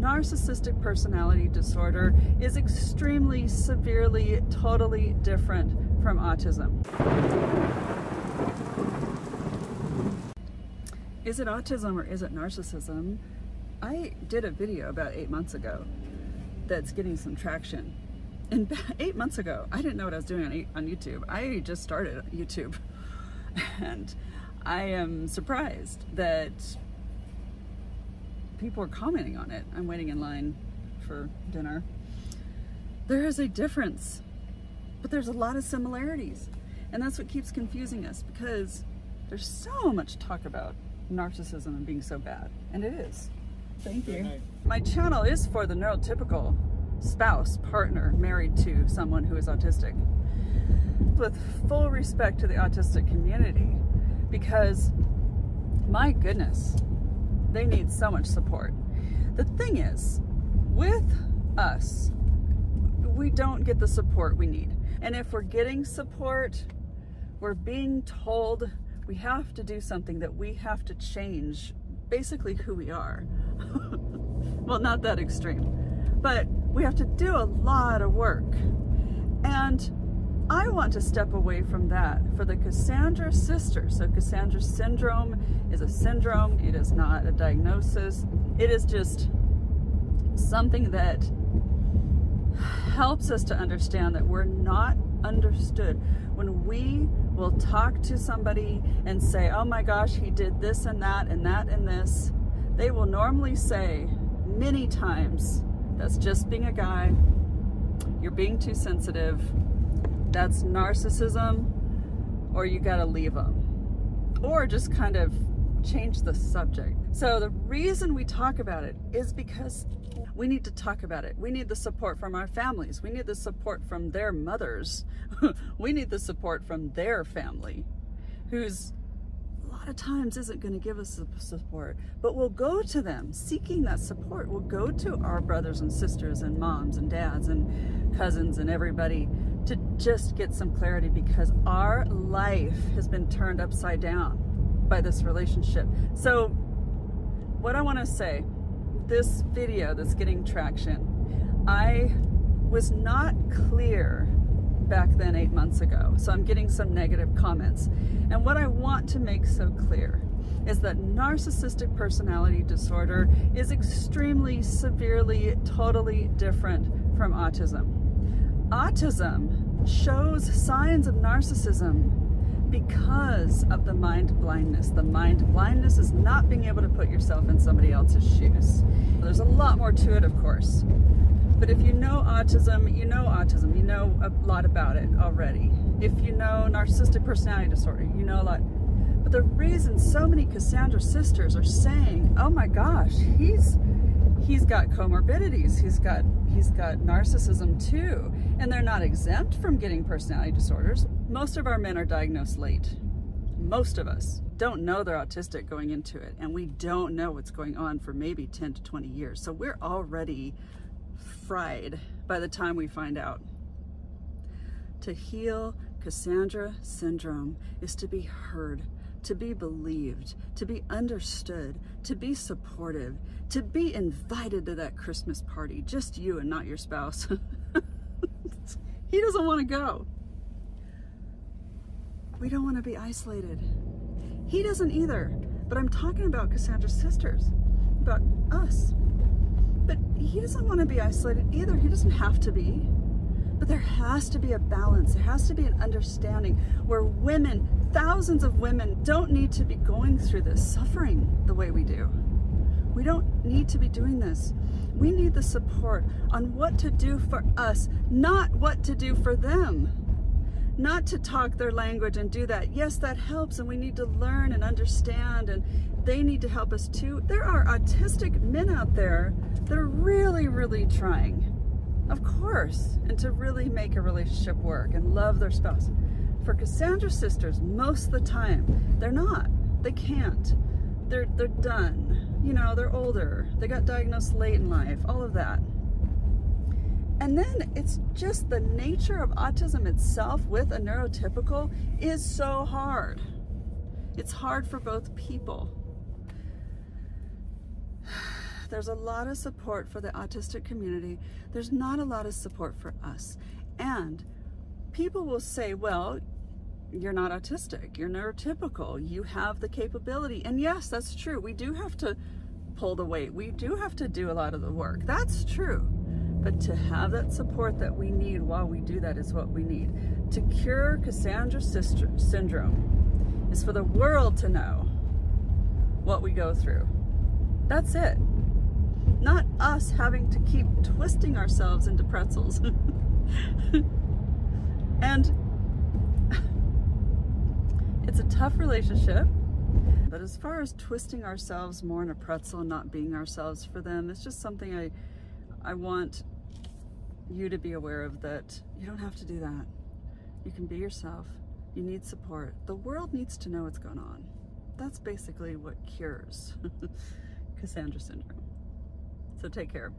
narcissistic personality disorder is extremely, severely, totally different from autism. Is it autism or is it narcissism? I did a video about 8 months ago that's getting some traction. And 8 months ago, I didn't know what I was doing on YouTube. I just started YouTube. And I am surprised that people are commenting on it. I'm waiting in line for dinner. There is a difference, but there's a lot of similarities. And that's what keeps confusing us, because there's so much talk about narcissism and being so bad. And it is. Thank you. My channel is for the neurotypical spouse, partner, married to someone who is autistic. With full respect to the autistic community, because my goodness, they need so much support. The thing is, with us, we don't get the support we need. And if we're getting support, we're being told we have to do something, that we have to change basically who we are. Well, not that extreme, but we have to do a lot of work. And I want to step away from that for the Cassandra sisters. So Cassandra syndrome is a syndrome. It is not a diagnosis. It is just something that helps us to understand that we're not understood. When we will talk to somebody and say, oh my gosh, he did this and that and that and this, they will normally say many times, that's just being a guy, you're being too sensitive, that's narcissism, or you gotta leave them, or just kind of change the subject. So the reason we talk about it is because we need to talk about it. We need the support from our families. We need the support from their mothers. We need the support from their family, who's a lot of times isn't going to give us the support, but we'll go to them seeking that support. We'll go to our brothers and sisters and moms and dads and cousins and everybody to just get some clarity, because our life has been turned upside down by this relationship. So what I want to say, this video that's getting traction, I was not clear back then 8 months ago, so I'm getting some negative comments. And what I want to make so clear is that narcissistic personality disorder is extremely, severely, totally different from autism. Autism shows signs of narcissism because of the mind blindness. The mind blindness is not being able to put yourself in somebody else's shoes. There's a lot more to it, of course. But if you know autism, you know autism. You know a lot about it already. If you know narcissistic personality disorder, you know a lot. But the reason so many Cassandra sisters are saying, oh my gosh, he's got comorbidities, he's got narcissism too, and they're not exempt from getting personality disorders. Most of our men are diagnosed late. Most of us don't know they're autistic going into it, and we don't know what's going on for maybe 10 to 20 years. So we're already fried by the time we find out. To heal Cassandra syndrome is to be heard, to be believed, to be understood, to be supportive, to be invited to that Christmas party, just you and not your spouse. He doesn't want to go. We don't want to be isolated. He doesn't either. But I'm talking about Cassandra's sisters, about us. But he doesn't want to be isolated either. He doesn't have to be. But there has to be a balance. There has to be an understanding where women, thousands of women, don't need to be going through this suffering the way we do. We don't need to be doing this. We need the support on what to do for us, not what to do for them. Not to talk their language and do that. Yes, that helps, and we need to learn and understand, and they need to help us too. There are autistic men out there that are really, really trying, of course, and to really make a relationship work and love their spouse. For Cassandra sisters, most of the time, they're not. They can't. They're done. You know, they're older. They got diagnosed late in life, all of that. And then it's just the nature of autism itself with a neurotypical is so hard. It's hard for both people. there's a lot of support for the autistic community. There's not a lot of support for us. And people will say, well, you're not autistic, you're neurotypical, you have the capability. And yes, that's true. We do have to pull the weight. We do have to do a lot of the work. That's true. But to have that support that we need while we do that is what we need. To cure Cassandra syndrome is for the world to know what we go through. That's it. Not us having to keep twisting ourselves into pretzels. And it's a tough relationship. But as far as twisting ourselves more in a pretzel and not being ourselves for them, it's just something I want you to be aware of, that you don't have to do that. You can be yourself. You need support. The world needs to know what's going on. That's basically what cures Cassandra syndrome. So take care.